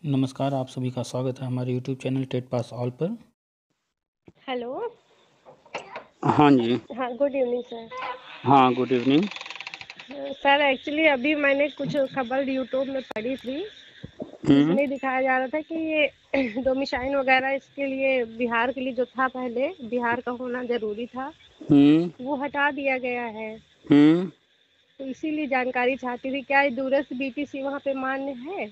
नमस्कार, आप सभी का स्वागत है हमारे यूट्यूब चैनल टेट पास ऑल पर। हेलो। हाँ जी। हाँ, गुड इवनिंग सर। हाँ, गुड इवनिंग। सर एक्चुअली अभी मैंने कुछ खबर यूट्यूब में पढ़ी थी, हुँ, जिसमें दिखाया जा रहा था कि ये डोमिसाइल वगैरह इसके लिए बिहार के लिए जो था, पहले बिहार का होना ज़रूरी था, हुँ, वो हटा दिया गया है। हुँ। तो इसीलिए जानकारी चाहती थी, क्या ये दूरस्थ बीटीसी वहाँ पे मान्य है?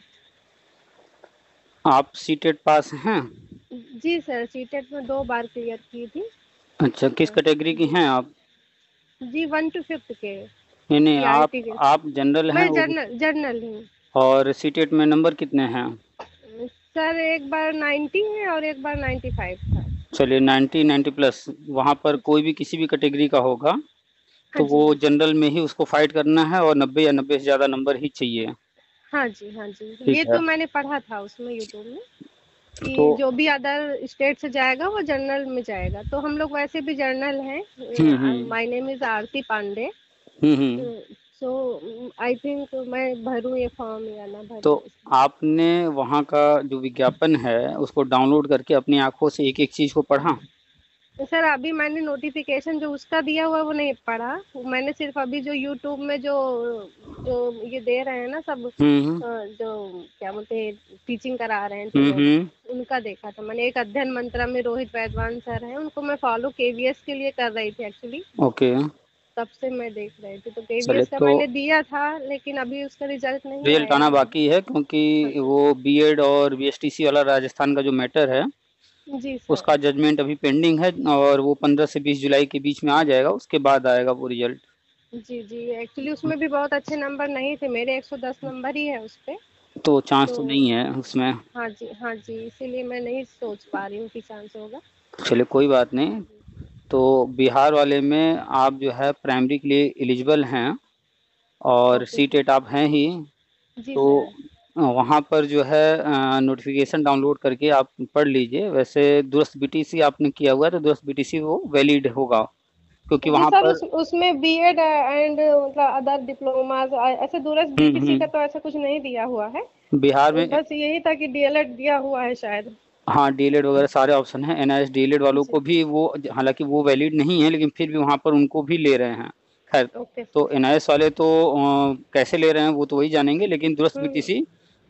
आप सीटेट पास हैं? जी सर, सीटेट में 2 बार क्लियर की थी। अच्छा, किस कैटेगरी की जी हैं आप? जी, 1 to 5th के नहीं, सीआरटी के। आप जनरल हैं मैं ओबी जर्नल जर्नल हूँ। और सीटेट में नंबर कितने हैं? सर एक बार 90 है और एक बार 95 था। चलिए 90, 90 प्लस वहाँ पर कोई भी किसी भी कैटेगरी का होगा, हाँ तो जी, वो हाँ जी। जनरल में ही उसको फाइट करना है और 90 या 90 से ज़्यादा नंबर ही चाहिए। हाँ जी, हाँ जी। ठीक ये है, तो मैंने पढ़ा था उसमें यूट्यूब में तो कि जो भी अदर स्टेट से जाएगा वो जनरल में जाएगा। तो हम लोग वैसे भी जर्नल हैं। Hmm, hmm. My name is Aarti Pandey. Hmm, hmm. So I think मैं भरूँ ये फॉर्म या ना तो भरूँ इसमें? आपने वहाँ का जो विज्ञापन है, उसको डाउनलोड करके अपनी आँखों से एक-एक चीज़ को पढ़ा? तो सर अभी मैंने नोटिफिकेशन जो उसका दिया हुआ है वो नहीं पढ़ा। मैंने सिर्फ अभी जो यूट्यूब में जो जो ये दे रहे हैं ना सब, हुँ, हुँ। जो क्या बोलते हैं, टीचिंग करा रहे हैं जो हुँ, लोग, हुँ। उनका देखा था मैंने। एक अध्ययन मंत्रा में रोहित वैदवान सर हैं, उनको मैं फॉलो केवीएस के लिए कर रही थी एक्चुअली। ओके। तब से मैं देख रही थी, तो चलिए केवीएस का तो मैंने दिया था, लेकिन अभी उसका रिजल्ट नहीं रिज़ल्ट आया आना है। बाकी है हाँ क्योंकि वो बीएड और बीएसटीसी वाला राजस्थान का जो मैटर है, जी सर। उसका जजमेंट अभी पेंडिंग है और वो 15 से 20 जुलाई के बीच में आ जाएगा, उसके बाद आएगा वो रिज़ल्ट। जी जी, एक्चुअली उसमें भी बहुत अच्छे नंबर नहीं थे मेरे, 110 नंबर ही है उस पे। तो चांस तो तो नहीं है उसमें। हाँ जी, हाँ जी, इसीलिए मैं नहीं सोच पा रही हूँ कि चांस होगा। चलिए कोई बात नहीं। तो बिहार वाले में आप जो है प्राइमरी के लिए एलिजिबल हैं और ओके सर। सीटेट आप हैं ही, जी तो सर। वहाँ पर जो है नोटिफ़िकेशन डाउनलोड करके आप पढ़ लीजिए। वैसे दूरस्थ बीटीसी आपने किया हुआ है, तो दूरस्थ बीटीसी वो वैलिड होगा क्योंकि जी वहाँ सर, पर उसमें बीएड एंड मतलब अदर डिप्लोमाज ऐसे दूरस्थ हुँ, बीटीसी का हुँ। तो ऐसा कुछ नहीं दिया हुआ है। बिहार में बस यही था कि डीएलएड दिया हुआ है शायद। हाँ, डीएलएड वगैरह सारे ऑप्शन हैं। एनआईएस डीएलएड वालों जी। को भी वो हालाँकि वो वैलिड नहीं है, लेकिन फिर भी वहाँ पर उनको भी ले रहे हैं। ख़ैर, ओके तो सर। एनआईएस वाले तो कैसे ले रहे हैं वो तो वही जानेंगे, लेकिन दूरस्थ हम्म। बीटीसी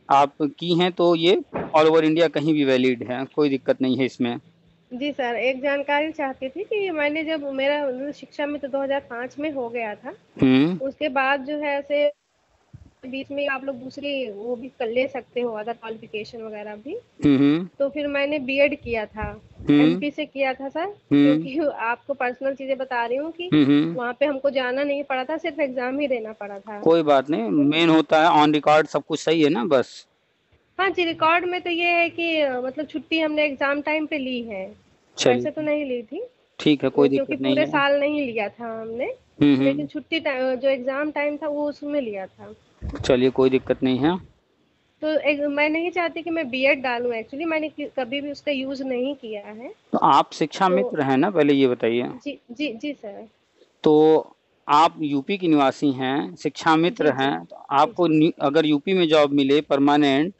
आप की हैं तो ये ऑल ओवर इंडिया कहीं भी वैलिड है, कोई दिक्कत नहीं है इसमें। जी सर, एक जानकारी चाहती थी कि मैंने जब मेरा शिक्षा में तो 2005 में हो गया था, हुँ, उसके बाद जो है ऐसे बीच में आप लोग दूसरी वो भी कर ले सकते हो, अदर क्वालिफिकेशन वगैरह भी। हुँ, हुँ, तो फिर मैंने बीएड किया था, हुँ, एमपी से किया था सर। हुँ, क्योंकि आपको पर्सनल चीज़ें बता रही हूँ कि हुँ, हुँ। वहाँ पे हमको जाना नहीं पड़ा था, सिर्फ एग्ज़ाम ही देना पड़ा था। कोई बात नहीं, तो मेन होता है ऑन रिकॉर्ड सब कुछ सही है ना बस। हाँ जी, रिकॉर्ड में तो ये है कि मतलब छुट्टी हमने एग्ज़ाम टाइम पे ली है, वैसे तो चलिए, नहीं ली थी। ठीक है, कोई क्योंकि दिक्कत नहीं पूरे है। साल नहीं लिया था हमने, हुँ, लेकिन हुँ। छुट्टी जो एग्ज़ाम टाइम था वो उसमें लिया था। चलिए कोई दिक्कत नहीं है। तो एक मैं नहीं चाहती कि मैं बीएड डालूँ, एक्चुअली मैंने कभी भी उसका यूज़ नहीं किया है। तो आप शिक्षा तो मित्र हैं ना, पहले ये बताइए? जी जी जी सर। तो आप यूपी के निवासी हैं, शिक्षा जी मित्र जी हैं, तो जी आपको जी। अगर यूपी में जॉब मिले परमानेंट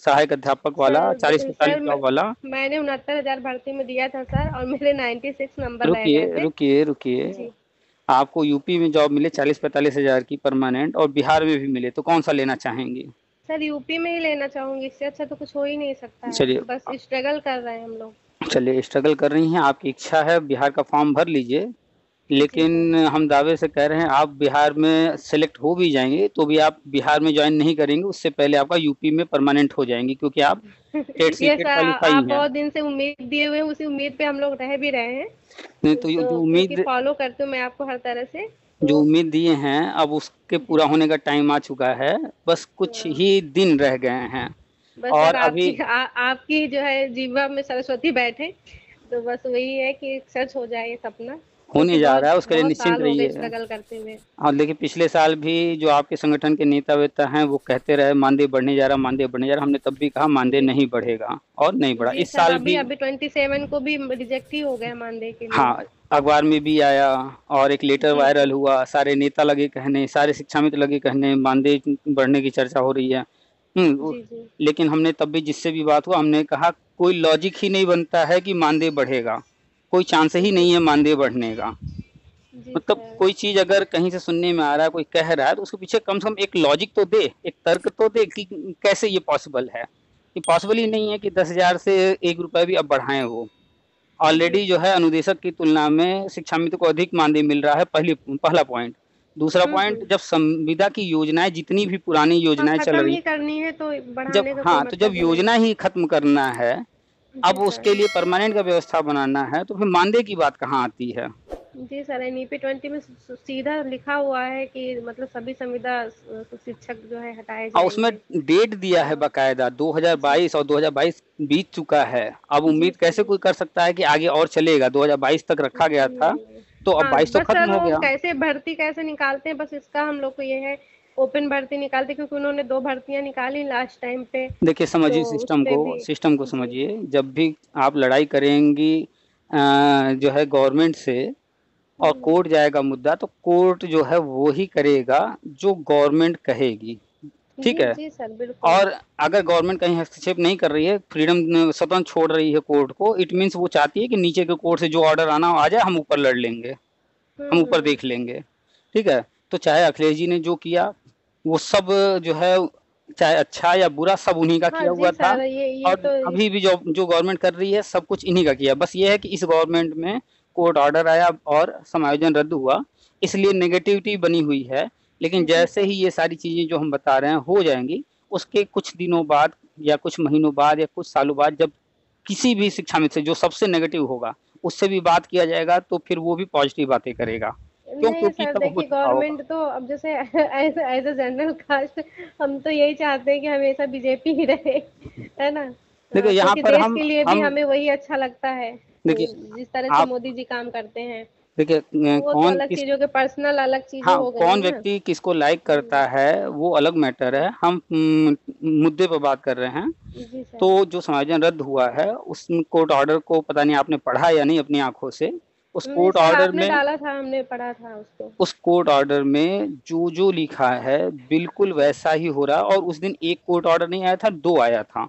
सहायक अध्यापक वाला सर 40-45 जॉब वाला, मैंने 69,000 भर्ती में दिया था सर, और मेरे 96 नंबर रह रुकिए, गए थे। रुकिए, रुकिए। जी। आपको यूपी में जॉब मिले 40-45 हज़ार की परमानेंट और बिहार में भी मिले, तो कौन-सा लेना चाहेंगी? सर यूपी में ही लेना चाहूँगी, इससे अच्छा तो कुछ हो ही नहीं सकता है। चलिए बस स्ट्रगल कर रहे हैं हम लोग। चलिए स्ट्रगल कर रही हैं, आपकी इच्छा है, बिहार का फॉर्म भर लीजिए। जी सर। लेकिन हम दावे से कह रहे हैं आप बिहार में सेलेक्ट हो भी जाएँगे, तो भी आप बिहार में जॉइन नहीं करेंगे, उससे पहले आपका यूपी में परमानेंट हो जाएँगी क्योंकि आप टेट ये सीटेट सर क्वालीफाई आप हैं। बहुत दिन से उम्मीद दिए हुए हैं, उसी उम्मीद पे हम लोग रह भी रहे हैं। नहीं तो ये तो क्योंकि फॉलो करती हूँ मैं आपको हर तरह से, जो तो उम्मीद दिए हैं, अब उसके जी। पूरा होने का टाइम आ चुका है, बस कुछ हाँ, ही दिन रह गए हैं बस और सर अभी आपकी जो है जीवा में सरस्वती बैठे, तो बस वही है कि सच हो जाए ये सपना, क्योंकि होने जा बहुत रहा है, उसके लिए बहुत निश्चिंत साल हो गए रहिए। स्ट्रगल करते हुए। और देखिए पिछले साल भी जो आपके संगठन के नेता-वेता हैं, वो कहते रहे मानदेय बढ़ने जा रहा, मानदेय बढ़ने जा रहा। हमने तब भी कहा मानदेय जी नहीं बढ़ेगा और नहीं बढ़ा। जी इस सर, साल अभी भी अभी 27 को भी रिजेक्ट ही हो गया मानदेय के लिए। हाँ, अखबार में भी आया और एक लेटर जी वायरल जी हुआ, सारे नेता लगे कहने, सारे शिक्षा मित्र लगे कहने मानदेय बढ़ने की चर्चा हो रही है। जी जी लेकिन हमने तब भी जिससे भी बात हुआ हमने कहा कोई लॉजिक ही नहीं बनता है कि मानदेय बढ़ेगा, कोई चांस ही जी नहीं है मानदेय बढ़ने का। जी मतलब सर। कोई चीज अगर कहीं से सुनने में आ रहा है, कोई कह रहा है, तो उसके पीछे कम से कम एक लॉजिक तो दे, एक तर्क तो दे कि कैसे ये पॉसिबल है। कि पॉसिबल ही नहीं है कि 10,000 से 1 रुपए भी अब बढ़ाएं। वो जी ऑलरेडी जो है अनुदेशक की तुलना में शिक्षा मित्र को अधिक मानदेय मिल रहा है, पहला पॉइंट। दूसरा पॉइंट, हम्म। जब संविदा की योजनाएं जितनी भी पुरानी हाँ, योजनाएं चल खत्म रही, ही करनी है तो जब बढ़ाने का कोई हाँ तो जब मतलब ही नहीं। योजना ही खत्म करना है, जी अब सर। उसके लिए परमानेंट का व्यवस्था बनाना है, तो फिर मानदेय की बात कहाँ आती है। जी सर, एनईपी 20 में सीधा लिखा हुआ है कि मतलब सभी संविदा शिक्षक जो है हटाए और उसमें जाएंगे। डेट दिया है हाँ, बकायदा, जी 2022, और 2022 बीत चुका है। अब जी उम्मीद कैसे सर। कोई कर सकता है कि आगे और चलेगा, 2022 तक रखा गया था, नहीं। तो अब हाँ 22 तो बस खत्म सर, हो वो गया। कैसे भर्ती कैसे निकालते हैं, बस इसका हम लोग को ये है। ओपन भर्ती निकालते, क्योंकि उन्होंने 2 भर्तियां निकाली लास्ट टाइम पे। देखिए तो समझिए उस सिस्टम पे को, भी। सिस्टम को जी समझिए। जब भी आप लड़ाई करेंगी जो है गवर्नमेंट से, और कोर्ट जाएगा मुद्दा, तो कोर्ट जो है वो ही करेगा जो गवर्नमेंट कहेगी, ठीक जी है। जी सर, बिल्कुल। और अगर गवर्नमेंट कहीं हस्तक्षेप नहीं कर रही है, फ्रीडम स्वतंत्र छोड़ रही है कोर्ट को, इट मीन्स वो चाहती है कि नीचे के कोर्ट से जो ऑर्डर आना हो आ जाए, हम ऊपर लड़ लेंगे, हम ऊपर हम्म। देख लेंगे, ठीक है। तो चाहे अखिलेश जी ने जो किया वो सब जो है, चाहे अच्छा या बुरा, सब उन्हीं का हाँ किया हुआ जी था। सर, ये और तो अभी भी जो जो गवर्नमेंट कर रही है सब कुछ इन्हीं का किया। बस ये है कि इस गवर्नमेंट में कोर्ट ऑर्डर आया और समायोजन रद्द हुआ, इसलिए नेगेटिविटी बनी हुई है। लेकिन जी जैसे सर। ही ये सारी चीजें जो हम बता रहे हैं हो जाएंगी, उसके कुछ दिनों बाद या कुछ महीनों बाद या कुछ सालों बाद, जब किसी भी शिक्षा मित्र से जो सबसे नेगेटिव होगा उससे भी बात किया जाएगा, तो फिर वो भी पॉजिटिव बातें करेगा। क्यों? नहीं क्योंकि सर, तब हो देखिए चुका होगा। गवर्नमेंट तो अब जैसे as as a general caste हम तो यही चाहते हैं कि हमेशा बीजेपी ही रहे, है ना। देखिए यहाँ क्योंकि पर देश हम के लिए भी हम हमें वही अच्छा लगता है। देखिए जिस तरह से आप मोदी जी काम करते हैं। देखिए वो तो कौन अलग किस, चीजों के पर्सनल अलग चीजें हाँ हो गई कौन है ना। व्यक्ति किसको लाइक करता है वो अलग मैटर है। हम मुद्दे पर बात कर रहे हैं। जी सर। तो जो समायोजन रद्द हुआ है, उस कोर्ट ऑर्डर को पता नहीं आपने पढ़ा या नहीं अपनी आंखों से। उस नहीं कोर्ट सर, ऑर्डर आपने में डाला था, हमने पढ़ा था उसको। उस कोर्ट ऑर्डर में जो जो लिखा है बिल्कुल वैसा ही हो रहा। और उस दिन एक कोर्ट ऑर्डर नहीं आया था, 2 आया था।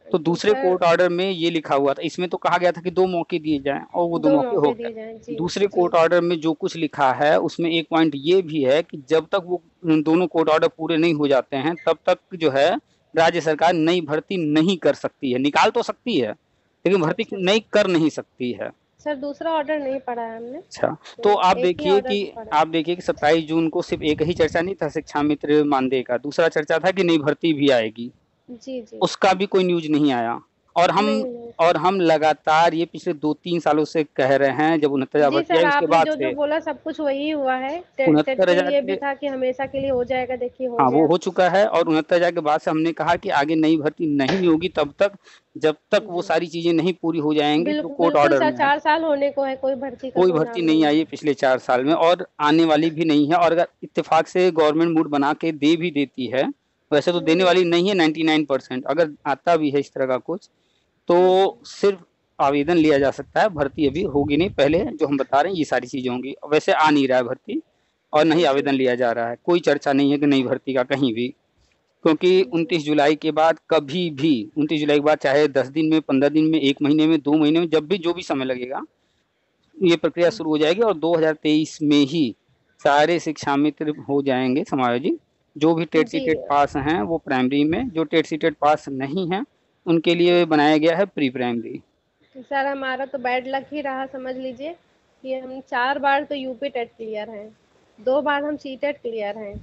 तो दूसरे सर, कोर्ट ऑर्डर में ये लिखा हुआ था, इसमें तो कहा गया था कि 2 मौके दिए जाएं, और वो 2 2 मौके हो मौके गए। दिए जाएं। जी दूसरे जी। कोर्ट ऑर्डर में जो कुछ लिखा है उसमें एक पॉइंट ये भी है कि जब तक वो दोनों कोर्ट ऑर्डर पूरे नहीं हो जाते हैं, तब तक जो है राज्य सरकार नई भर्ती नहीं कर सकती है। निकाल तो सकती है, लेकिन भर्ती अच्छा नई कर नहीं सकती है। सर, दूसरा ऑर्डर नहीं पढ़ा है हमने। अच्छा, तो तो आप एक ही देखिए ऑर्डर कि पढ़ा है। 27 जून को सिर्फ एक ही चर्चा नहीं था शिक्षा मित्र मानदेय का, दूसरा चर्चा था कि नई भर्ती भी आएगी। जी जी। उसका भी कोई न्यूज नहीं आया। और हम नहीं नहीं और सर। हम लगातार ये पिछले 2-3 सालों से कह रहे हैं, जब 69,000 जी भर्ती सर, आई उसके आपने बाद जो जो से। बोला सब कुछ वही हुआ है। टेट टेट उनहत्तर पे हजार ये भी के था कि हमेशा के लिए हो जाएगा, देखिए हो हाँ वो गया। हो चुका है। और 69,000 के बाद से हमने कहा कि आगे नई भर्ती नहीं होगी तब तक, जब तक वो जी सारी चीजें नहीं पूरी हो जाएंगी जो बिल्कुल कोर्ट बिल्कुल ऑर्डर सर, में है। 4 साल होने को है, कोई भर्ती का कोई कोई भर्ती नाम नहीं नहीं आई है है। पिछले 4 साल में, और आने वाली भी नहीं है। और अगर इत्तेफाक से गवर्नमेंट मूड बना के दे भी देती है, वैसे तो देने हम्म वाली नहीं है 99%। अगर आता भी है इस तरह का कुछ, तो सिर्फ आवेदन लिया जा सकता है, भर्ती अभी होगी नहीं। पहले जो हम बता रहे हैं ये सारी चीजें होंगी, वैसे आ नहीं रहा है भर्ती, और नहीं जी आवेदन लिया जा रहा है। कोई चर्चा नहीं है कि नई भर्ती का कहीं भी। क्योंकि जी 29 जुलाई के बाद कभी भी, 29 जुलाई के बाद चाहे 10 दिन में, 15 दिन में, 1 महीने में, 2 महीने में, जब भी जो भी समय लगेगा, ये प्रक्रिया शुरू हो जाएगी। और 2023 में ही सारे शिक्षा मित्र हो जाएंगे समायोजित। जो भी टेट सी जी। टेट पास हैं वो प्राइमरी में, जो टेट सी टेट पास नहीं हैं उनके लिए बनाया गया है प्री प्राइमरी। सर, हमारा तो बैड लक ही रहा, समझ लीजिए कि हम 4 बार तो यूपी टेट क्लियर हैं, 2 बार हम सी टेट क्लियर हैं।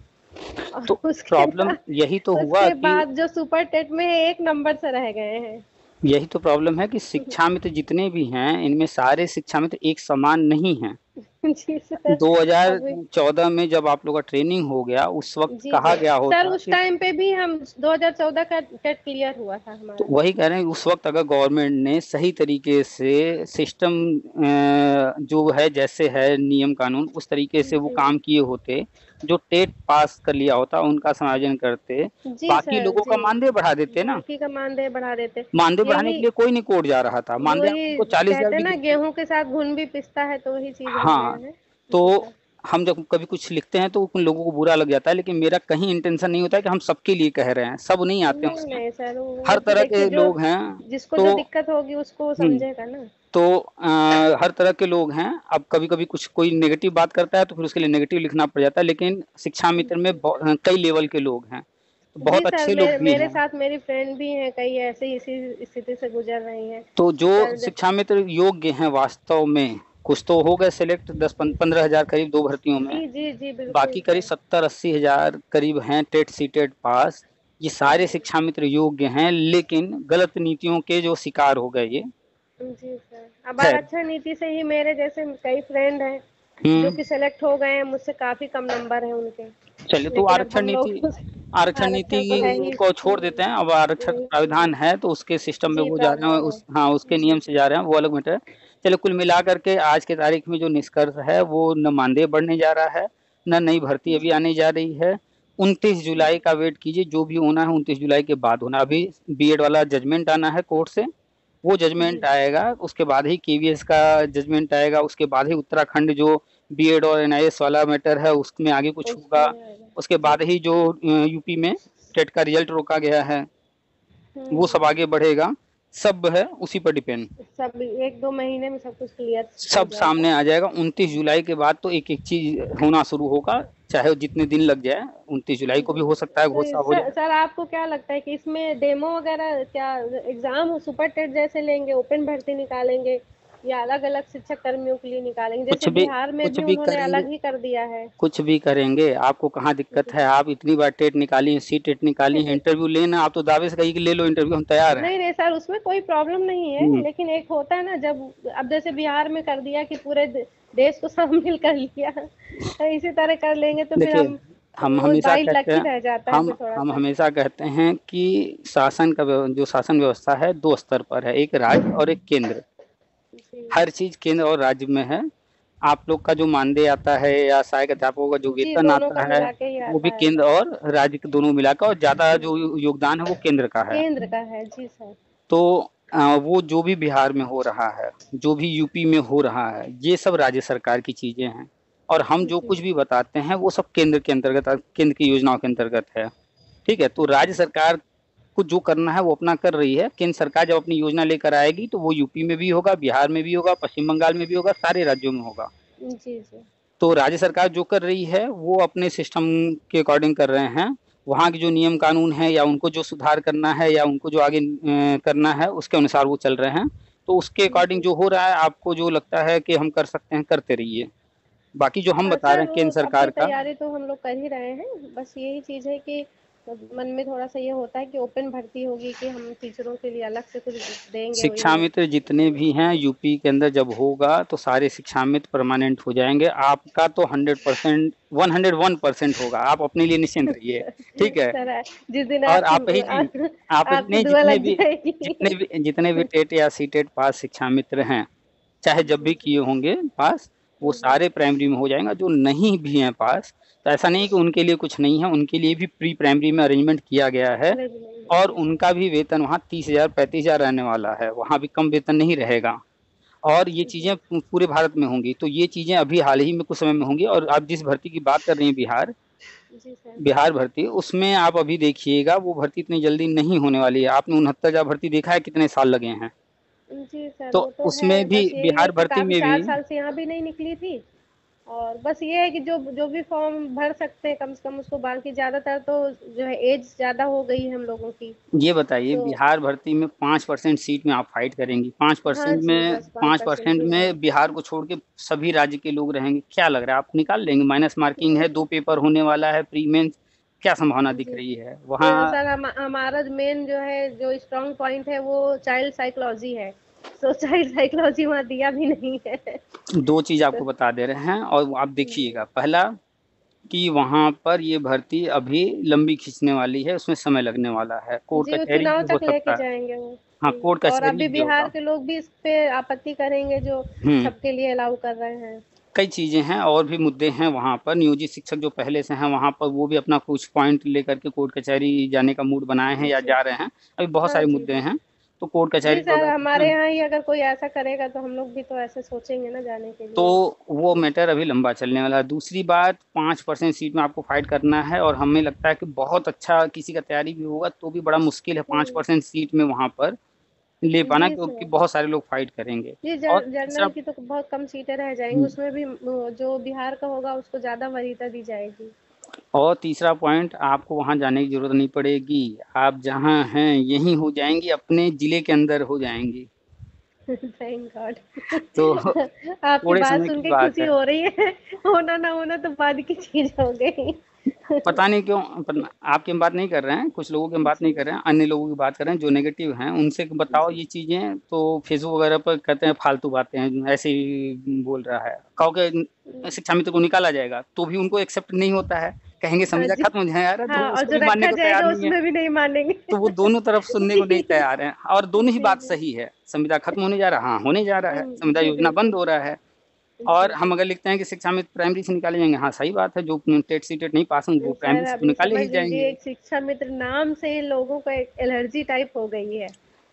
और तो प्रॉब्लम यही तो हुआ उसके कि बाद जो सुपर टेट में है, 1 नंबर से रह गए हैं। यही तो प्रॉब्लम है कि शिक्षा मित्र जितने भी हैं इनमें सारे शिक्षा मित्र एक समान नहीं हैं। जी सर। अभी 2014 में जब आप लोग का ट्रेनिंग हो गया, उस वक्त जी कहा जी गया सर, होता उस कि, टाइम पे भी हम 2014 का टेट क्लियर हुआ था तो हमारा। वही कह रहे हैं उस वक्त अगर गवर्नमेंट ने सही तरीके से सिस्टम जो है जैसे है नियम कानून उस तरीके से वो जी काम किए होते, जो टेट पास कर लिया होता उनका समायोजन करते, जी बाकी सर। लोगों का जी, मानदेय बढ़ा देते ना। बाकी का मानदेय बढ़ा देते। मानदेय बढ़ाने के यही लिए कोई नहीं कोर्ट जा रहा था, मानदेय आप वही उनको 40,000 कहते हैं भी ना, देते। गेहूं के साथ घुन भी पिसता है, तो वही चीज हो गया हाँ, है। तो जी सर। हम जब कभी कुछ लिखते हैं तो उन लोगों को बुरा लग जाता है, लेकिन मेरा कहीं इंटेंशन नहीं होता है कि हम सबके लिए कह रहे हैं, सब नहीं आते हैं नहीं उसमें, नहीं सर, हर वो तो तरह देखिए के जो लोग हैं। जिसको तो जो दिक्कत होगी उसको समझेगा ना। तो हर तरह के लोग हैं। अब कभी-कभी कुछ कोई नेगेटिव बात करता है तो फिर उसके लिए नेगेटिव लिखना पड़ जाता है, लेकिन शिक्षा मित्र में कई लेवल के लोग हैं, तो जी बहुत सर, अच्छे लोग मेरे भी मेरे हैं। साथ मेरी फ्रेंड भी हैं, कई ऐसे ही इसी स्थिति से गुजर रही हैं तो जो सर। शिक्षा मित्र योग्य हैं वास्तव में, कुछ तो हो गए सिलेक्ट 10-15 हज़ार करीब 2 भर्तियों में, जी जी जी बिल्कुल बाकी करीब सर। 70-80 हज़ार करीब हैं टेट सीटेट पास। ये सारे शिक्षा मित्र योग्य हैं, लेकिन गलत नीतियों के जो शिकार हो गए ये। जी सर, अब खैर, आरक्षण नीति से ही मेरे जैसे कई फ्रेंड हैं जो हुँ। कि सेलेक्ट हो गए हैं, मुझसे काफ़ी कम नंबर हैं उनके। चलिए, तो लेकिन अब हम लोग आरक्षण नीति आरक्षण तो है ही। को छोड़ देते हैं। अब आरक्षण प्राविधान है तो उसके सिस्टम में जी, वो जा रहे हैं, प्रावधान है। उस हाँ, उसके जी, नियम से जा रहे हैं, वो अलग मैटर है। चलिए, कुल मिला कर के आज की तारीख में जो निष्कर्ष है वो न मानदेय बढ़ने जा रहा है, न नई भर्ती अभी जी, आने जा रही है। 29 जुलाई का वेट कीजिए, जो भी होना है 29 जुलाई के बाद होना। अभी बीएड वाला जजमेंट आना है कोर्ट से, वो जी, जजमेंट आएगा, उसके बाद ही केवीएस का जजमेंट आएगा, उसके बाद ही उत्तराखंड जो बीएड और एनआईएस वाला मैटर है उसमें आगे कुछ होगा, उसमें आएगा। उसके जी, बाद ही जो यूपी में टेट का रिजल्ट रोका गया है वो सब हुँ। आगे बढ़ेगा, सब है उसी पर डिपेंड, सब 1-2 महीने में सब कुछ क्लियर हो सब जाएगा। सामने आ जाएगा। 29 जुलाई के बाद तो एक एक चीज होना शुरू होगा, चाहे वो जितने दिन लग जाए। 29 जुलाई को भी हो सकता है तो घोषणा हो जाए। सर आपको क्या लगता है कि इसमें डेमो वगैरह क्या एग्जाम सुपर टेट जैसे लेंगे, ओपन भर्ती निकालेंगे या अलग-अलग शिक्षक कर्मियों के लिए निकालेंगे? कुछ जैसे भी बिहार में कुछ भी भी उन्होंने करेंगे, अलग ही कर दिया है। कुछ भी करेंगे, आपको कहाँ दिक्कत है? आप इतनी बार टेट निकाली हैं, सी टेट निकाली हैं, इंटरव्यू लेना, आप तो दावे से कहिए कि ले लो इंटरव्यू, हम तैयार हैं। नहीं नहीं सर, उसमें कोई प्रॉब्लम नहीं है, हम्म, लेकिन एक होता है ना, जब अब जैसे बिहार में कर दिया कि पूरे देश को शामिल कर लिया, तो इसी तरह कर लेंगे तो फिर देखिए, हम हम वो हमेशा दाई कहते लक ही हैं रह जाता है हम फिर थोड़ा हम सा। हमेशा कहते हैं कि जो शासन व्यवस्था है 2 स्तर पर है, एक राज्य और एक केंद्र। जी हर चीज़ केंद्र और राज्य में है। आप लोग का जो मानदेय आता है या सहायक अध्यापकों का जो जी, वेतन दोनों आता का है, मिला के ही वो भी आता है। केंद्र और राज्य के दोनों मिलाकर, और ज़्यादा जो योगदान है वो केंद्र का है। केंद्र का है जी सर। तो वो जो भी बिहार में हो रहा है, जो भी यूपी में हो रहा है, ये सब राज्य सरकार की चीज़ें हैं, और हम जो जी कुछ भी बताते हैं वो सब केंद्र के अंतर्गत, केंद्र की योजनाओं के अंतर्गत है। ठीक है? तो राज्य सरकार को जो करना है वो अपना कर रही है। केंद्र सरकार जब अपनी योजना लेकर आएगी तो वो यूपी में भी होगा, बिहार में भी होगा, पश्चिम बंगाल में भी होगा, सारे राज्यों में होगा। जी जी तो राज्य सरकार जो कर रही है वो अपने सिस्टम के अकॉर्डिंग कर रहे हैं। वहाँ के जो नियम कानून है या उनको जो सुधार करना है या उनको जो आगे करना है उसके अनुसार वो चल रहे हैं। तो उसके अकॉर्डिंग जी। जो हो रहा है, आपको जो लगता है कि हम कर सकते हैं करते रहिए। बाकी जो हम हाँ बता रहे सर, हैं वो केंद्र अपनी सरकार का, तैयारी तो हम लोग कर ही रहे हैं, बस यही चीज़ है कि मन में थोड़ा सा ये होता है कि ओपन भर्ती होगी कि हम टीचरों के लिए अलग से कुछ देंगे वो शिक्षा इन्हें। मित्र जितने भी हैं यूपी के अंदर जब होगा तो सारे शिक्षा मित्र परमानेंट हो जाएंगे। आपका तो 100%, 101% होगा, आप अपने लिए निश्चिंत रहिए। ठीक है? सर जिस दिन और आप ही आप आपकी नहीं, दुआ लग जाएगी। जितने भी टेट या सी टेट पास शिक्षा मित्र हैं, चाहे जब जी भी जी किए होंगे पास, वो जी सारे प्राइमरी में हो जाएंगे। जो नहीं भी हैं पास, तो ऐसा नहीं कि उनके लिए कुछ नहीं है, उनके लिए भी प्री प्राइमरी में अरेंजमेंट किया गया है, अरेंजमेंट और जी उनका भी वेतन वहाँ 30,000 35,000 रहने वाला है, वहाँ भी कम वेतन नहीं रहेगा। और ये जी चीज़ें पूरे भारत में होंगी। तो ये चीज़ें अभी हाल ही में कुछ समय में होंगी। और आप जिस भर्ती की बात कर रही हैं, जी सर। बिहार भर्ती, उसमें आप अभी देखिएगा वो भर्ती इतनी जल्दी नहीं होने वाली है। आपने 69,000 भर्ती देखा है कितने साल लगे हैं? जी सर, तो वो तो है, उसमें भी बस यही है बिहार कि भर्ती काफ़ी में भी 4 साल से यहाँ भी नहीं निकली थी, और बस ये है कि जो जो भी फॉर्म भर सकते हैं कम से कम उसको, बाकी ज़्यादातर तो जो है एज ज़्यादा हो गई है हम लोगों की। ये बताइए, तो बिहार भर्ती में 5% सीट में आप फाइट करेंगी, हाँ 5% जी, में बस 5% 5% ही है। में बिहार को छोड़ के सभी राज्य के लोग रहेंगे, क्या लग रहा है आप निकाल लेंगे? माइनस मार्किंग है, 2 पेपर होने वाला है प्री मेंस, क्या संभावना दिख जी। रही है तो वहाँ? सर हमारा मेन जो है, जो स्ट्रॉन्ग पॉइंट है वो चाइल्ड साइकोलॉजी है। तो चाइल्ड साइकोलॉजी वहाँ दिया भी नहीं है। 2 चीज़ तो आपको बता दे रहे हैं और आप जी देखिएगा। पहला, कि वहाँ पर ये भर्ती अभी लंबी खींचने वाली है, उसमें समय लगने वाला है, कोर्ट जी, वो कचहरी चुनाव भी हो तक लेके सकता है। जाएंगे वो। हाँ, जी, कोर्ट और कचहरी अभी भी बिहार होगा। के लोग भी इस पे आपत्ति करेंगे जो हुँ। सबके लिए अलाउ कर रहे हैं। कई चीज़ें हैं और भी मुद्दे हैं वहाँ पर। नियोजित शिक्षक जो पहले से हैं वहाँ पर, वो भी अपना कुछ पॉइंट लेकर के कोर्ट कचहरी जाने का मूड बनाए हैं या जी जा रहे हैं। अभी बहुत हाँ सारे जी मुद्दे हाँ। हैं। तो कोर्ट जी कचहरी सर, हमारे वगैरह। यहाँ ही अगर कोई ऐसा करेगा तो हम लोग भी तो ऐसे सोचेंगे ना जाने के तो लिए। वो मैटर अभी लंबा चलने वाला है। दूसरी बात, 5% सीट में आपको फाइट करना है, और हमें लगता है कि बहुत अच्छा किसी का तैयारी भी होगा तो भी बड़ा मुश्किल है 5% सीट में वहां पर ले पाना, जी क्योंकि सर। बहुत सारे लोग फाइट करेंगे। जी और तीसरा, जनरल की तो बहुत कम सीटें रह जाएंगी, उसमें भी जो बिहार का होगा उसको ज्यादा वरीयता दी जाएगी। और तीसरा पॉइंट, आपको वहां जाने की जरूरत नहीं पड़ेगी। आप जहां हैं यहीं हो जाएंगी, अपने जिले के अंदर हो जाएंगी। Thank God. तो आपकी थोड़े बात समय सुन की के बात खुशी है। हो रही है। होना ना होना तो बाद की चीज हो गई। पता नहीं क्यों, आपकी हम बात नहीं कर रहे हैं, कुछ लोगों की हम बात नहीं जी कर रहे हैं, अन्य लोगों की बात कर रहे हैं जो नेगेटिव हैं, उनसे बताओ जी ये चीजें। तो फेसबुक वगैरह पर कहते हैं फालतू बातें हैं, ऐसे ही बोल रहा है। कहो कि शिक्षा मित्र को निकाला जाएगा तो भी उनको एक्सेप्ट नहीं होता है, कहेंगे हाँ संविदा जी। खत्म हो जाए, यार तो हाँ, और उसको जो भी मानने रखा को तैयार जाएगा नहीं है। उसमें भी नहीं मानेंगे। तो वो दोनों तरफ सुनने को नहीं जी तैयार हैं, और दोनों ही जी बात जी। सही है। संविदा खत्म होने जा रहा, हाँ होने जा रहा है, संविदा जी योजना बंद बिल्कुल। हो रहा है। जी और हम जी। अगर लिखते हैं कि शिक्षा मित्र प्राइमरी से निकाले जाएंगे, हाँ सही बात है, जो टेट सी टेट नहीं पास होंगे वो सर प्राइमरी से तो अभी निकाले समझ ही लीजिए, जाएंगे। एक शिक्षा मित्र नाम से ही लोगों को एक एलर्जी टाइप हो गई है।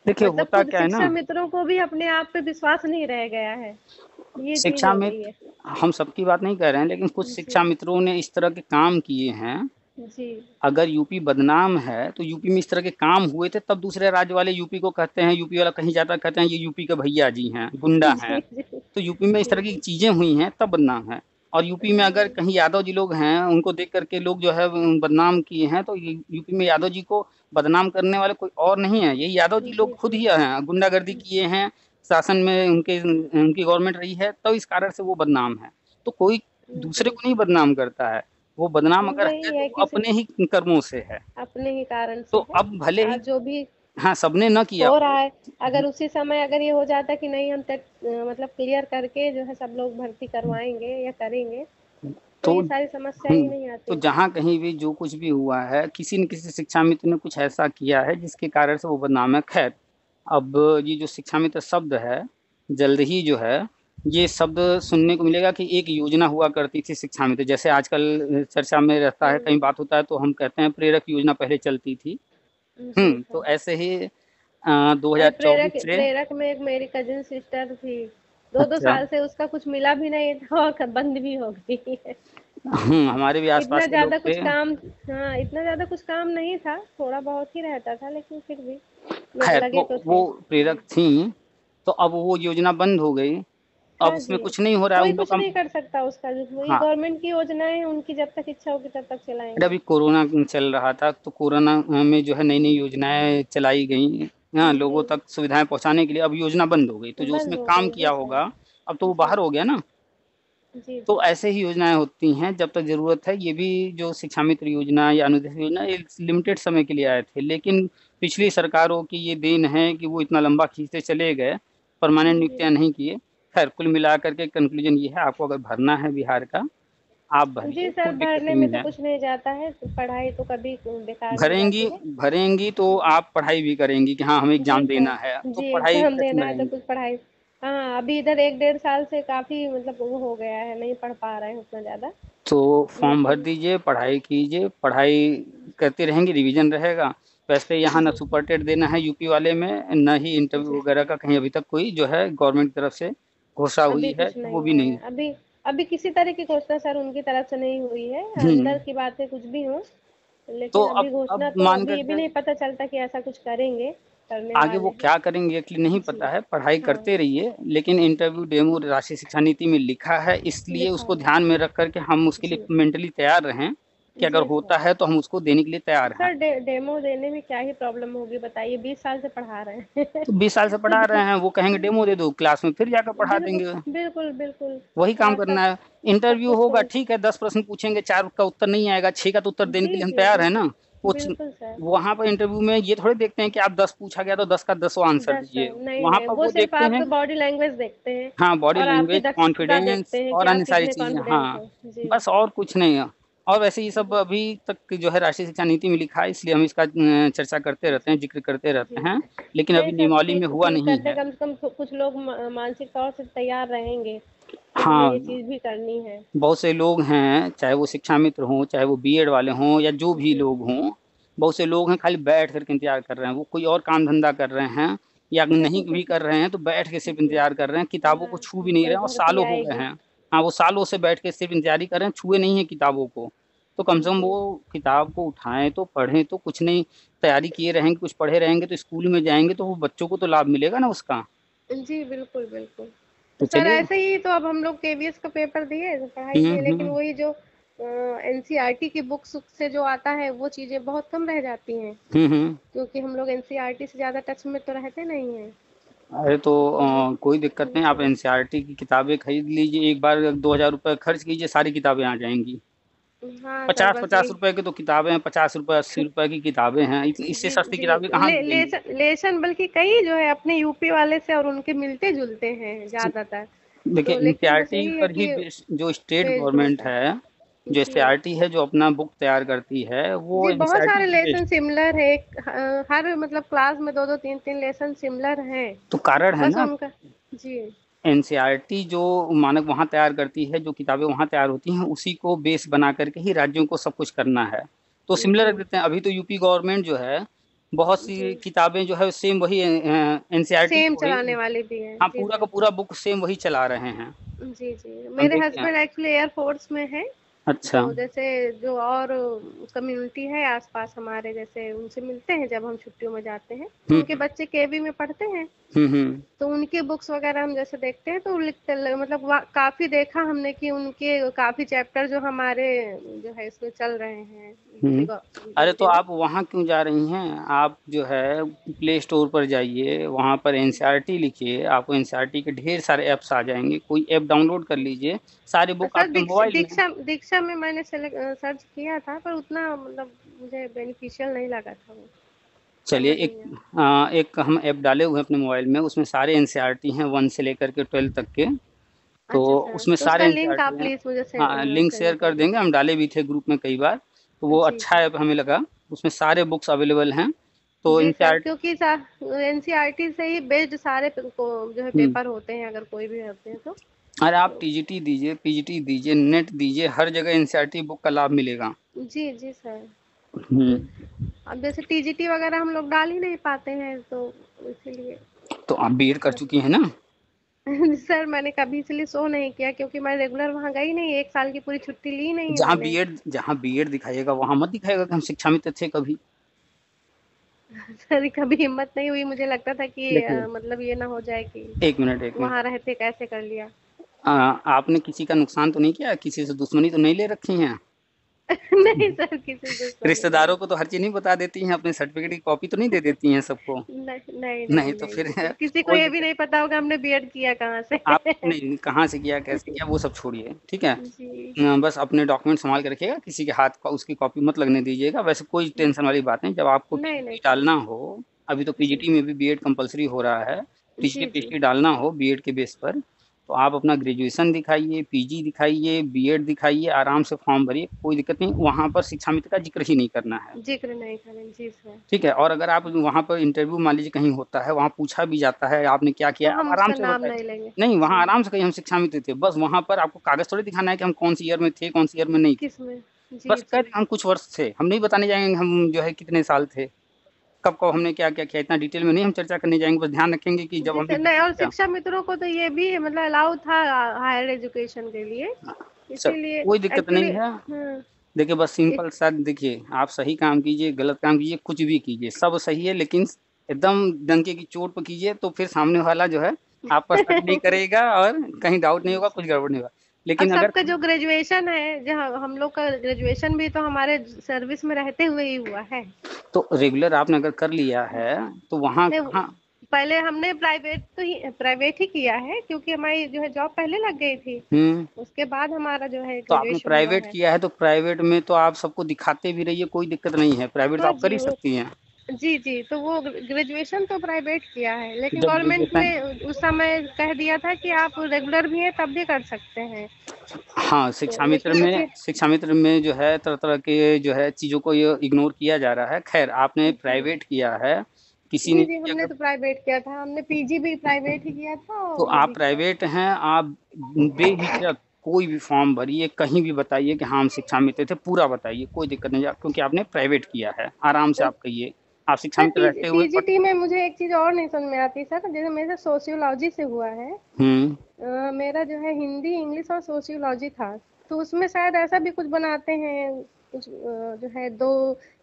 देखिए मतलब होता खुद क्या है ना, शिक्षा मित्रों को भी अपने आप पे विश्वास नहीं रह गया है। ये चीज शिक्षा हो गई है। मित्र, हम सबकी बात नहीं कर रहे हैं, लेकिन कुछ शिक्षा जी मित्रों ने इस तरह के काम किए हैं। जी। अगर यूपी बदनाम है तो यूपी में इस तरह के काम हुए थे, तब दूसरे राज्य वाले यूपी को कहते हैं, यूपी वाला कहीं जाता कहते हैं ये यूपी के भैया जी हैं, गुंडा हैं। जी जी तो यूपी में इस जी तरह की जी। चीजें हुई हैं तब बदनाम है। और यूपी में अगर कहीं यादव जी लोग हैं, उनको देख करके लोग जो है बदनाम किए हैं, तो यूपी में यादव जी को बदनाम करने वाले कोई और नहीं है, यही यादव जी जी लोग खुद जी ही हैं, गुंडागर्दी किए हैं, शासन में उनकी गवर्नमेंट रही है, तो इस कारण से वो बदनाम है। तो कोई दूसरे जी। को नहीं बदनाम करता है, वो बदनाम अगर है वही तो है वो कि अपने ही कर्मों से है। अपने ही कारण तो से है। अब भले ही, जो भी हाँ सबने न किया हो हो। रहा है, अगर उसी समय अगर ये हो जाता कि नहीं हम टेट मतलब क्लियर करके जो है सब लोग भर्ती करवाएंगे या करेंगे, तो तो ये सारी समस्या ही नहीं तो आती। जहाँ कहीं भी जो कुछ भी हुआ है, किसी न किसी शिक्षा मित्र ने कुछ ऐसा किया है जिसके कारण से वो बदनाम है। खैर, अब ये जो शिक्षा मित्र शब्द है, जल्द ही जो है ये शब्द सुनने को मिलेगा कि एक योजना हुआ करती थी शिक्षा मित्र, जैसे आजकल चर्चा में रहता है, कहीं बात होता है तो हम कहते हैं प्रेरक योजना पहले चलती थी। जी तो सर। ऐसे ही अरे 2024 से। प्रेरक में एक मेरी कजिन सिस्टर थी, दो दो अच्छा। साल से उसका कुछ मिला भी नहीं था और बंद भी हो गई है। हमारे भी आसपास इतना के लोग ज्यादा थे। कुछ काम, हाँ इतना ज्यादा कुछ काम नहीं था, थोड़ा बहुत ही रहता था, लेकिन फिर भी लोग खैर, लगे तो तो वो थे। प्रेरक जी। थी, तो अब वो योजना बंद हो गई। अब हाँ उसमें जी। कुछ नहीं हो रहा है कोई उनको कुछ कम। नहीं कर सकता उसका, जो वही हाँ, गवर्नमेंट की योजनाएं हैं उनकी, जब तक इच्छा होगी तब तक अरे चलाएंगे। अभी कोरोना चल रहा था, तो कोरोना में जो है नई नई योजनाएं चलाई गई, हाँ जी लोगों तक सुविधाएं पहुंचाने के लिए। अब योजना बंद हो गई, तो जो उसमें बंद हो काम गई किया जी सर। होगा अब तो वो जी बाहर हो गया ना। जी तो जी। ऐसे ही योजनाएं होती हैं जब तक जरूरत है। ये भी जो शिक्षा मित्र योजना या अनुदेश योजना, ये लिमिटेड समय के लिए आए थे, लेकिन पिछली सरकारों की ये देन है कि वो इतना लंबा खींचते चले गए, परमानेंट जी नियुक्तियां नहीं किए। खैर, कुल मिलाकर के कंक्लूजन ये है, आपको अगर भरना है बिहार का, आप जी भरिए, सर, कोई दिक्कत भरने में नहीं तो है। कुछ नहीं जाता है, तो पढ़ाई तो कभी बेकार नहीं भरेंगी, जाती है। भरेंगी तो आप पढ़ाई भी करेंगी कि हाँ हमें जी एग्जाम सर। देना है, तो जी पढ़ाई एग्जाम करती देना है तो रहेंगी। कुछ पढ़ाई। हाँ अभी इधर एक डेढ़ साल से काफी मतलब वो हो गया है, नहीं पढ़ पा रहे हैं उतना ज्यादा। तो फॉर्म भर लेकिन दीजिए, पढ़ाई कीजिए, पढ़ाई करती रहेंगी, रिवीजन रहेगा। वैसे यहाँ न जी सुपर टेट देना है यूपी वाले में, न ही इंटरव्यू जी। वगैरह का कहीं अभी तक कोई जो है गवर्नमेंट की तरफ से घोषणा अभी हुई है, कुछ तो नहीं वो भी हो रहा नहीं। है। अभी अभी किसी तरह की घोषणा सर उनकी तरफ से नहीं हुई है, हम्म अंदर की बातें कुछ भी हो, तो लेकिन अभी घोषणा अब तो मान अभी ये भी करके नहीं पता चलता कि ऐसा कुछ करेंगे, करने आगे वाले वो हैं। क्या करेंगे एक्चुअली नहीं जी। पता है, पढ़ाई हाँ करते रहिए, लेकिन इंटरव्यू डेमो राष्ट्रीय शिक्षा नीति में लिखा है, इसलिए लिखा उसको है। ध्यान में रख करके हम उसके लिए जी मेंटली तैयार रहें कि अगर जी सर। होता है तो हम उसको देने के लिए तैयार हैं। सर डेमो देने में क्या ही प्रॉब्लम होगी बताइए, 20 साल से पढ़ा रहे हैं। तो 20 साल से पढ़ा रहे हैं, वो कहेंगे डेमो दे दो, क्लास में फिर जाकर पढ़ा बिल्कुल देंगे। बिल्कुल बिल्कुल। वही काम सब करना है। सब इंटरव्यू कुछ होगा, तो। ठीक है, 10 प्रश्न पूछेंगे, 4 का उत्तर नहीं आएगा, 6 का तो उत्तर देने के जी लिए हम जी तैयार है ना। बिल्कुल वो बिल्कुल सर। वहां पर इंटरव्यू में ये थोड़े देखते हैं कि आप 10 पूछा गया तो 10 का 10वां आंसर 10 दीजिए। नहीं वहां नहीं, पर वो वो सिर्फ देखते हैं, आपके बॉडी लैंग्वेज देखते हैं हाँ बॉडी और आपकी लैंग्वेज, दक्षता कॉन्फिडेंस देखते हैं कि और आप अन्य सारी कितने चीजें, कॉन्फिडेंट हाँ हो। जी बस और कुछ नहीं है। और वैसे ये सब जी अभी तक जो है राष्ट्रीय शिक्षा नीति में लिखा है, इसलिए हम इसका चर्चा करते रहते जी हैं, जिक्र करते रहते जी। हैं, लेकिन नहीं अभी सर, नियमावली में ठीक हुआ ठीक नहीं करते, है। कम से कम कुछ लोग मानसिक तौर से तैयार रहेंगे कि हमें हाँ, ये चीज भी करनी है। बहुत से लोग हैं, चाहे वो शिक्षा मित्र हों, चाहे वो बीएड वाले हों, या जो भी जी लोग हों, बहुत से लोग हैं खाली बैठ करके इंतजार कर रहे हैं, वो कोई और काम धंधा कर रहे हैं, या नहीं भी कर रहे हैं तो बैठ के सिर्फ इंतजार कर रहे हैं, किताबों को छू भी नहीं रहे हैं, और घर भी सालों हो गए आएगी। हैं। हाँ, वो सालों से बैठ के सिर्फ इंतजार ही कर रहे हैं, छुए नहीं है किताबों को। तो कम से कम जी वो किताब को उठाएं तो पढ़ें, तो कुछ नहीं, तैयारी किए रहेंगे, कुछ पढ़े रहेंगे तो स्कूल में जाएंगे तो वो बच्चों को तो लाभ मिलेगा ना उसका। जी, बिल्कुल बिल्कुल। तो तो सर चलिए। ऐसे ही तो अब हम लोग केवीएस का पेपर दिए तो पढ़ाई किए, लेकिन हम्म। वही जो एनसीईआरटी की बुक्स से जो आता है वो चीजें बहुत कम रह जाती हैं, हम्म। क्योंकि हम लोग एनसीईआरटी से ज्यादा टच में तो रहते नहीं हैं। अरे तो तो वो कोई दिक्कत नहीं, आप जी एनसीईआरटी की किताबें खरीद लीजिए, एक बार 2,000 रुपये खर्च कीजिए, सारी किताबें आ जाएंगी। हाँ सर, पचास बस पचास यही रुपए की तो किताबें हैं, 50 रुपए 80 रुपए की किताबें हैं, इससे जी सस्ती जी किताबें कहाँ मिलेंगी। लेसन बल्कि कई जो है अपने यूपी वाले से और उनके मिलते जुलते हैं ज्यादातर। देखिए तो लेकिन बस एनसीईआरटी यही है पर ही कि जो स्टेट बेस्ड गवर्नमेंट होता है। है, जो जी एनसीईआरटी है जो अपना बुक तैयार करती है, वो जी, बहुत एनसीईआरटी सारे पे लेसन बेस्ड। सिमिलर है, हर मतलब क्लास में दो दो तीन तीन लेसन सिमिलर हैं। तो कारण है बस ना, उनका जी एनसीईआरटी जो मानक वहाँ तैयार करती है, जो किताबें वहाँ तैयार होती हैं, उसी को बेस बना करके ही राज्यों को सब कुछ करना है। तो सिमिलर रख जी देते हैं। अभी तो यूपी गवर्नमेंट जो है, बहुत सी जी किताबें जो है सेम वही एनसीईआरटी सेम को ही, चलाने वाले भी हैं। हाँ, जी पूरा का सर। पूरा बुक सेम वही चला रहे हैं। जी जी, हम मेरे देखते हैं। हस्बैंड एक्चुअली एयरफोर्स में है। तो अच्छा। जैसे जो और कम्युनिटी है आसपास हमारे, जैसे उनसे मिलते हैं जब हम छुट्टियों में जाते हैं, तो उनके हम्म। बच्चे केवी में पढ़ते हैं। हम्म। तो उनके बुक्स वगैरह हम जैसे देखते हैं तो लिखते मतलब काफी देखा हमने कि उनके काफी चैप्टर जो हमारे जो है इसमें चल रहे हैं यूपी हम्म। अरे तो यूपी में। आप वहाँ क्यों जा रही हैं, आप जो है प्ले स्टोर पर जाइए, वहाँ पर एनसीईआरटी लिखिए, आपको एनसीईआरटी के ढेर सारे ऐप्स आ जाएंगे, कोई ऐप डाउनलोड कर लीजिए, सारे बुक सर आपके मोबाइल में। दीक्षा में मैंने सर्च किया था, पर उतना मतलब मुझे बेनिफिशियल नहीं लगा था वो। चलिए, समझ एक नहीं आया। एक हम ऐप डाले हुए हैं अपने मोबाइल में, उसमें सारे एनसीईआरटी हैं 1 से लेकर के 12 तक के। तो अच्छा सर, उसमें तो सारे उसका लिंक एनसीईआरटी आप हैं। प्लीज मुझे हाँ, लिंक सेंड शेयर कर कर देंगे, हम डाले भी थे ग्रुप में कई बार। तो वो जी अच्छा जी ऐप हमें लगा, उसमें सारे बुक्स अवेलेबल हैं। तो जी सर, एनसीईआरटी। क्योंकि एनसीईआरटी से ही बेस्ड सारे को जो है हम्म। पेपर होते हैं, अगर कोई भी होते हैं तो। अरे आप तो टीजीटी दीजिए, पीजीटी दीजिए, नेट दीजिए, हर जगह एनसीईआरटी बुक का लाभ मिलेगा। जी जी सर। हम्म। अब जैसे टीजीटी वगैरह हम लोग डाल ही नहीं पाते हैं, तो इसीलिए तो आप बीएड कर बस चुकी हैं ना। सर मैंने कभी इसलिए शो नहीं किया, क्योंकि मैं रेगुलर वहाँ गई नहीं, एक साल की पूरी छुट्टी ली नहीं है मैंने। जहाँ बीएड दिखाइएगा वहां मत दिखाएगा कि हम शिक्षा मित्र थे कभी। सर कभी हिम्मत नहीं हुई, मुझे लगता था कि देखिए, मतलब ये ना हो जाए कि एक मिनट। वहाँ रहते कैसे कर लिया। आपने किसी का नुकसान तो नहीं किया, किसी से दुश्मनी तो नहीं ले रखी है। नहीं सर, किसी से दुश्मनी नहीं। रिश्तेदारों को तो हर चीज नहीं बता देती हैं, अपने सर्टिफिकेट की कॉपी तो नहीं दे देती हैं सबको। नहीं नहीं नहीं नहीं तो नहीं, फिर किसी को कोई ये भी दिक्कत। नहीं पता होगा हमने बीएड किया कहाँ से। आप नहीं, कहाँ से किया कैसे किया वो सब छोड़िए, ठीक है। जी बस अपने डॉक्यूमेंट संभाल के रखिएगा, किसी के हाथ का उसकी कॉपी मत लगने दीजिएगा। वैसे कोई टेंशन वाली बात नहीं, जब आपको नहीं नहीं पीजीटी सर। डालना हो, अभी तो जी पीजीटी में भी बीएड कंपलसरी हो रहा है, टीजीटी जी जी पीजीटी डालना हो बीएड के बेस पर, तो आप अपना ग्रेजुएशन दिखाइए, पीजी दिखाइए, बीएड दिखाइए, आराम से फॉर्म भरिए, कोई दिक्कत नहीं, वहाँ पर शिक्षा मित्र का जिक्र ही नहीं करना है। जिक्र नहीं करें, जी सर। ठीक है। और अगर आप वहाँ पर इंटरव्यू मान लीजिए कहीं होता है, वहाँ पूछा भी जाता है आपने क्या तो किया, आप हम आराम उसका से नाम बताइए। नहीं लेंगे। नहीं, वहाँ जी, आराम से कहिए हम शिक्षा मित्र थे, बस वहाँ पर आपको कागज थोड़ी दिखाना है कि हम कौन सी ईयर में थे, कौन सी ईयर में नहीं थे। किस में। जी बस कह जी रहे हम कुछ वर्ष थे, हम नहीं बताने जाएंगे हम जो है कितने साल थे, कब कब हमने क्या क्या किया, इतना डिटेल में नहीं हम चर्चा करने जाएंगे, बस ध्यान रखेंगे कि जब जी हमने सर, बीएड नहीं, और किया। शिक्षा मित्रों को तो ये भी मतलब अलाउ था हायर एजुकेशन के लिए, सब इसीलिए कोई दिक्कत एक्चुअली नहीं है। हाँ देखिए, बस सिंपल सा, देखिए आप सही काम कीजिए, गलत काम कीजिए, कुछ भी कीजिए, सब सही है, लेकिन एकदम डंके की चोट पर कीजिए, तो फिर सामने वाला जो है आप पर शक नहीं करेगा, और कहीं डाउट नहीं होगा, कुछ गड़बड़ नहीं होगा। अब लेकिन अगर सबका जो ग्रेजुएशन है, जहाँ हम लोग का ग्रेजुएशन भी तो हमारे सर्विस में रहते हुए ही हुआ है। तो रेगुलर आपने अगर कर लिया है तो वहाँ नहीं, कहाँ। पहले हमने प्राइवेट ही किया है, क्योंकि हमारी जो है जॉब पहले लग गई थी। हम्म। उसके बाद हमारा जो है तो आपने ग्रेजुएशन हुआ प्राइवेट है। किया है, तो प्राइवेट में तो आप सबको दिखाते भी रहिए, कोई दिक्कत नहीं है, प्राइवेट तो हाँ आप कर जी ही सकती हैं। जी जी, तो वो ग्रेजुएशन तो प्राइवेट किया है, तो लेकिन जब गवर्नमेंट ग्रेजुएशन, ने उस समय कह दिया था कि आप रेगुलर भी हैं तब भी कर सकते हैं। हाँ, तो लेकिन फिर शिक्षा मित्र में जो है तरह तरह के जो है चीज़ों को ये इग्नोर किया जा रहा है। खैर, आपने जी प्राइवेट किया है, किसी जी ने जी, भी हमने अगर, तो प्राइवेट किया था, हमने पीजी भी प्राइवेट ही किया था तो और वो आप भी किया प्राइवेट हैं, आप बेहिचक कोई भी फॉर्म भरिए, कहीं भी बताइए कि हाँ हम शिक्षा मित्र थे, पूरा बताइए, कोई दिक्कत नहीं है, क्योंकि आपने प्राइवेट किया है, आराम से था। आप कहिए। आप शिक्षा सर मित्र रहते हुए टीजीटी में मुझे एक चीज और नहीं समझ में आती सर, जैसे मेरा सोशियोलॉजी से हुआ है। मेरा जो है हिंदी, इंग्लिश और सोशियोलॉजी था, तो उसमें शायद ऐसा भी कुछ बनाते हैं, कुछ जो है 2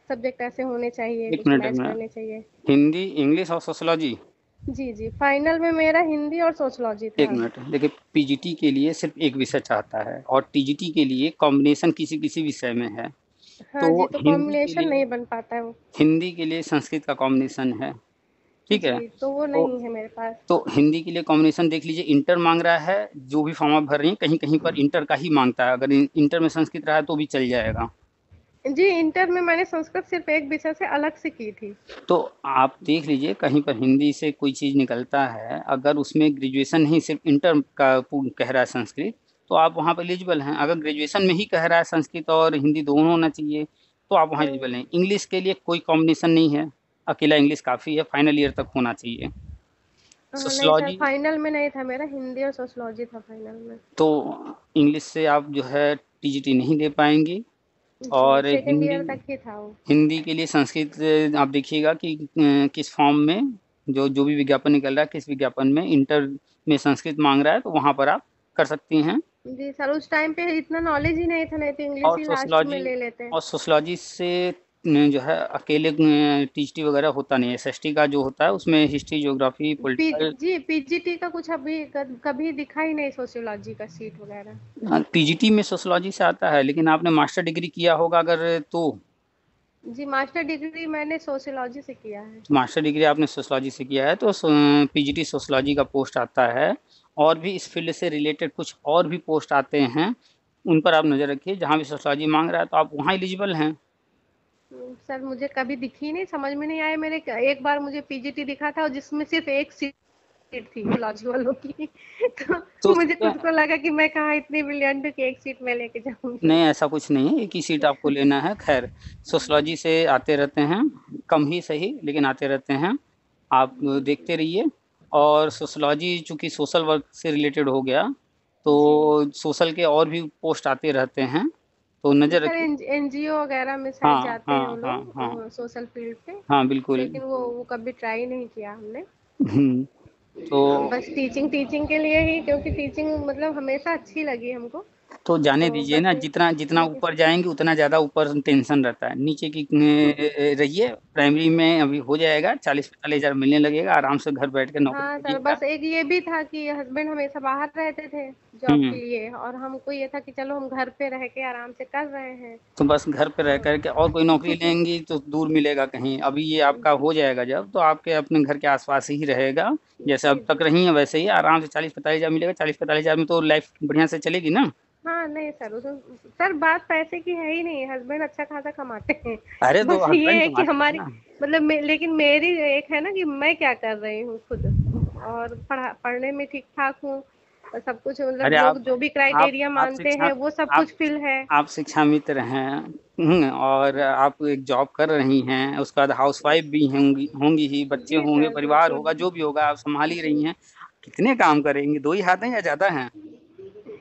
सब्जेक्ट ऐसे होने चाहिए, एक कुछ मिनट, एक मैच मिनट। करने चाहिए। हिंदी, इंग्लिश और सोशियोलॉजी। जी, जी, फाइनल में मेरा हिंदी और सोशियोलॉजी एक था। मिनट, देखिए पीजीटी के लिए सिर्फ एक विषय चाहता है और टीजीटी के लिए कॉम्बिनेशन किसी किसी विषय में है। हाँ तो जी, तो कॉम्बिनेशन नहीं बन पाता है वो। हिंदी के लिए संस्कृत का कॉम्बिनेशन है, ठीक है। जी, तो वो तो नहीं है मेरे पास। तो हिंदी के लिए कॉम्बिनेशन देख लीजिए, इंटर मांग रहा है, जो भी फॉर्म आप भर रही हैं कहीं कहीं पर इंटर का ही मांगता है, अगर इंटर में संस्कृत रहा तो भी चल जाएगा। जी, इंटर में मैंने संस्कृत सिर्फ एक विषय से अलग से की थी। तो आप देख लीजिए कहीं पर हिंदी से कोई चीज़ निकलता है, अगर उसमें ग्रेजुएशन नहीं सिर्फ इंटर का कह रहा है संस्कृत, तो आप वहाँ पर एलिजिबल हैं। अगर ग्रेजुएशन में ही कह रहा है संस्कृत और हिंदी दोनों होना चाहिए, तो आप वहाँ एलिजिबल हैं। इंग्लिश के लिए कोई कॉम्बिनेशन नहीं है, अकेला इंग्लिश काफ़ी है, फाइनल ईयर तक होना चाहिए। नहीं सर, सोशियोलॉजी, फाइनल में नहीं था मेरा, हिंदी और सोशियोलॉजी था फाइनल में। तो इंग्लिश से आप जो है टीजीटी नहीं दे पाएंगी। जी, और सेकंड हिंदी, ईयर तक ही था वो। हिंदी के लिए संस्कृत आप देखिएगा कि किस फॉर्म में जो जो भी विज्ञापन निकल रहा है, किस विज्ञापन में इंटर में संस्कृत मांग रहा है, तो वहाँ पर आप कर सकती हैं। जी सर, उस टाइम पे इतना नॉलेज ही नहीं था, नहीं तो इंग्लिश और ही लास्ट में सोशलॉजी, ले लेते हैं। और सोशलॉजी से जो है अकेले टीजीटी वगैरह होता नहीं है। एसएसटी का जो होता है उसमें हिस्ट्री, ज्योग्राफी, पॉलिटिकल। जी, पीजीटी का कुछ अभी कभी दिखा ही नहीं सोशियोलॉजी का सीट वगैरह। पीजीटी में सोशलॉजी से आता है, लेकिन आपने मास्टर डिग्री किया होगा अगर तो। जी, मास्टर डिग्री मैंने सोशियोलॉजी से किया है। मास्टर डिग्री आपने सोशलॉजी से किया है तो पीजीटी सोशलॉजी का पोस्ट आता है। और भी इस फील्ड से रिलेटेड कुछ और भी पोस्ट आते हैं, उन पर आप नज़र रखिए। जहाँ भी सोशलॉजी मांग रहा है तो आप वहाँ एलिजिबल हैं। सर मुझे कभी दिखी नहीं, समझ में नहीं आया मेरे। एक बार मुझे पीजीटी दिखा था और जिसमें सिर्फ एक सीट थी सोशियोलॉजी वालों की। तो तो मुझे खुद को लगा कि मैं कहाँ इतनी ब्रिलियंट हूँ कि एक सीट मैं लेके जाऊंगी। नहीं, ऐसा कुछ नहीं है, एक ही सीट आपको लेना है। खैर, सोशलॉजी से आते रहते हैं, कम ही सही लेकिन आते रहते हैं, आप देखते रहिए। और सोशलॉजी चूँकि सोशल वर्क से रिलेटेड हो गया, तो सोशल के और भी पोस्ट आते रहते हैं, तो नज़र सर रखिए। एनजीओ वगैरह में शायद हाँ जाते हाँ हैं वो हाँ हाँ लोग सोशल फील्ड पे। हाँ, बिल्कुल। लेकिन वो कभी ट्राई नहीं किया हमने। तो बस टीचिंग टीचिंग के लिए ही, क्योंकि टीचिंग मतलब हमेशा अच्छी लगी हमको। तो जाने तो दीजिए बस ना, जितना जितना जी ऊपर जाएंगे उतना ज़्यादा ऊपर टेंशन रहता है। नीचे की रहिए, प्राइमरी में अभी हो जाएगा, 40-45 हज़ार मिलने लगेगा, आराम से घर बैठ के नौकरी हाँ सर, करिएगा। बस एक ये भी था कि हस्बैंड हमेशा बाहर रहते थे जॉब के हम्म लिए, और हमको ये था कि चलो हम घर पे रह के आराम से कर रहे हैं। तो बस घर पे रह करके और कोई नौकरी लेंगी तो दूर मिलेगा कहीं। अभी ये आपका हो जाएगा जब, तो आपके अपने घर के आसपास ही रहेगा, जैसे जी अब तक जी। रही है वैसे ही आराम से 40-45 हज़ार मिलेगा। 40-45 हज़ार में तो लाइफ बढ़िया से चलेगी ना। हाँ नहीं सर, सर बात पैसे की है ही नहीं, हस्बैंड अच्छा खासा कमाते हैं। अरे तो बस ये हस्बैंड है कि कमाते हैं हमारी ना। मतलब लेकिन मेरी एक है ना कि मैं क्या कर रही हूँ खुद, और पढ़ने में ठीक ठाक हूँ, और सब कुछ मतलब अरे लोग आप जो भी आप क्राइटेरिया आप मानते शिक्षा हैं वो सब आप कुछ फिल है। आप शिक्षा मित्र हैं। और आप एक जॉब कर रही हैं, उसके बाद हाउस वाइफ भी होंगी होंगी ही, बच्चे जी होंगे, सर परिवार बिल्कुल। होगा, जो भी होगा आप संभाल ही रही जी हैं। कितने काम करेंगी? 2 ही हाथ हैं या ज़्यादा हैं?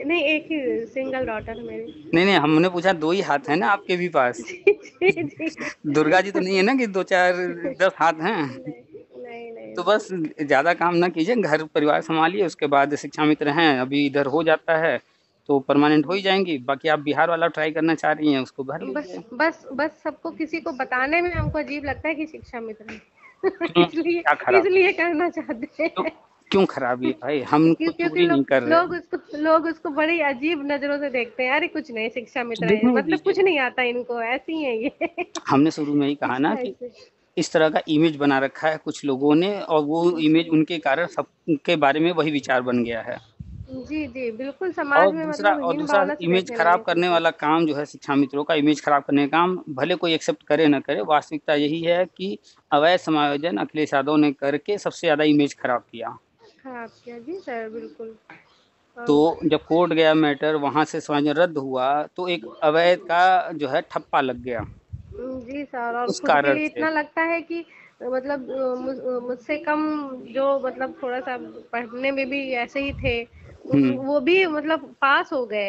नहीं, एक ही सिंगल डॉटर है मेरी। नहीं नहीं, हमने पूछा 2 ही हाथ हैं ना आपके भी पास? जी जी जी। दुर्गा जी तो नहीं है ना कि 2-4-10 हाथ हैं? नहीं नहीं नहीं तो नहीं। बस ज़्यादा काम ना कीजिए, घर परिवार संभालिए, उसके बाद शिक्षा मित्र हैं, अभी इधर हो जाता है तो परमानेंट हो ही जाएंगी। बाकी आप बिहार वाला ट्राई करना चाह रही हैं, उसको भर बस लीजिए। बस बस सबको किसी को बताने में हमको अजीब लगता है कि शिक्षा मित्र है। क्यों, इसलिए क्या खराब? इसलिए करना चाहते क्यों, हैं। क्यों खराबी है भाई? हम कोई क्योंकि चोरी नहीं कर रहे। लोग उसको बड़ी अजीब नजरों से देखते हैं, अरे कुछ नहीं शिक्षा तो मित्र है, देखने मतलब दीजिए। कुछ नहीं आता इनको, ऐसी है ये। हमने शुरू में ही कहा ना कि ऐसे। इस तरह का इमेज बना रखा है कुछ लोगों ने, और वो इमेज उनके कारण सबके बारे में वही विचार बन गया है। जी जी बिल्कुल, समाज में मतलब और हीन दूसरा भावना से इमेज देखने खराब लगे करने सबको। वाला काम जो है शिक्षा मित्रों का, इमेज खराब करने का काम भले कोई एक्सेप्ट करे ना करे, वास्तविकता यही है कि अवैध समायोजन अखिलेश यादव ने करके सबसे ज्यादा इमेज खराब किया। खराब किया जी सर बिल्कुल। तो और जब कोर्ट गया मैटर, वहां से समायोजन रद्द हुआ, तो एक अवैध का जो है ठप्पा लग गया जी सर, और उस खुद के कारण लिए से। इतना लगता है कि मतलब मुझसे कम जो मतलब थोड़ा सा पढ़ने में भी ऐसे ही थे, हम्म वो भी मतलब पास हो गए।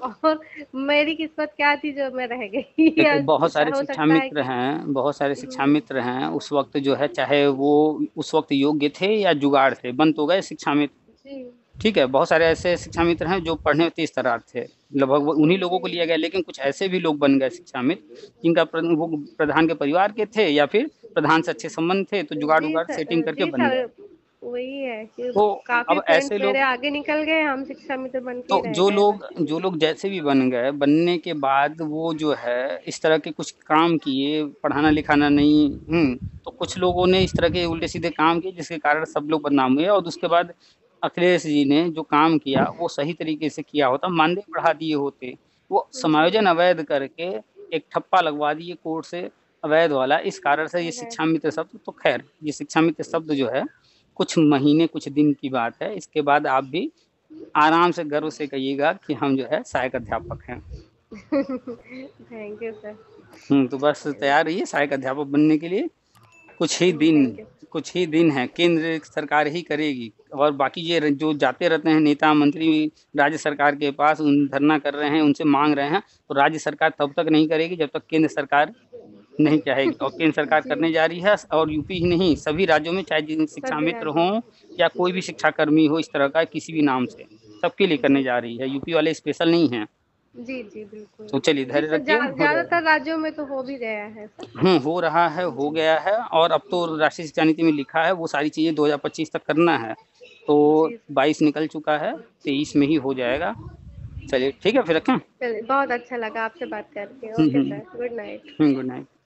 और मेरी किस्मत क्या थी जो मैं रह गई या बहुत सारे हो शिक्षा सकता है मित्र कि हैं, बहुत सारे शिक्षा मित्र हैं उस वक्त जो है, चाहे वो उस वक्त योग्य थे या जुगाड़ थे, बन तो गए शिक्षा मित्र। जी ठीक है, बहुत सारे ऐसे शिक्षा मित्र हैं जो पढ़ने में तेज तर्रार थे, लगभग उन्हीं लोगों को लिया गया, लेकिन कुछ ऐसे भी लोग बन गए शिक्षा मित्र जिनका वो प्रधान के परिवार के थे या फिर प्रधान से अच्छे संबंध थे, तो जुगाड़ जी उगाड़ सेटिंग सर, करके जी बन गए। सर, वही है कि तो काफी अब फ्रेंड्स ऐसे मेरे लोग, आगे निकल गए, हम शिक्षा मित्र बन के तो ही रह गए बस। जो लोग जैसे भी बन गए, बनने के बाद वो जो है इस तरह के कुछ काम किए, पढ़ाना लिखाना नहीं, तो कुछ लोगों ने इस तरह के उल्टे सीधे काम किए जिसके कारण सब लोग बदनाम हुए। और उसके बाद अखिलेश जी ने जो काम किया वो सही तरीके से किया होता, मानदेय बढ़ा दिए होते। वो जी समायोजन अवैध करके एक ठप्पा लगवा दिए कोर्ट से अवैध वाला, इस कारण से ये है। शिक्षा मित्र शब्द, तो खैर ये शिक्षा मित्र शब्द जो है कुछ महीने कुछ दिन की बात है, इसके बाद आप भी आराम से गर्व से कहिएगा कि हम जो है सहायक अध्यापक हैं। Thank you sir. तो बस तैयार रहिए सहायक अध्यापक बनने के लिए। कुछ ही दिन थैंक यू। कुछ ही दिन है, केंद्र सरकार ही करेगी, और बाकी ये जो जाते रहते हैं नेता मंत्री राज्य सरकार के पास, उन धरना कर रहे हैं, उनसे मांग रहे हैं, तो राज्य सरकार तब तक नहीं करेगी जब तक केंद्र सरकार नहीं चाहेगी। और केंद्र सरकार जी करने जा रही है, और यूपी ही नहीं सभी राज्यों में, चाहे जिन शिक्षा सभी मित्र राज्यों हों या कोई भी शिक्षा कर्मी हो इस तरह का किसी भी नाम से, सबके लिए करने जी जा रही है, यूपी वाले स्पेशल नहीं है। जी जी बिल्कुल। तो चलिए जी धैर्य सर, रखिए, हो जाएगा। ज्यादातर राज्यों में तो हो भी गया है सर। हो रहा है, हो जी गया है, और अब तो राष्ट्रीय शिक्षा नीति में लिखा है वो सारी चीजें 2025 तक करना है, तो जी सर। 22 निकल चुका है, 23 में ही हो जाएगा। चलिए ठीक है, फिर रखें। चलिए, बहुत अच्छा लगा आपसे बात करके। Okay sir, good night. Good night.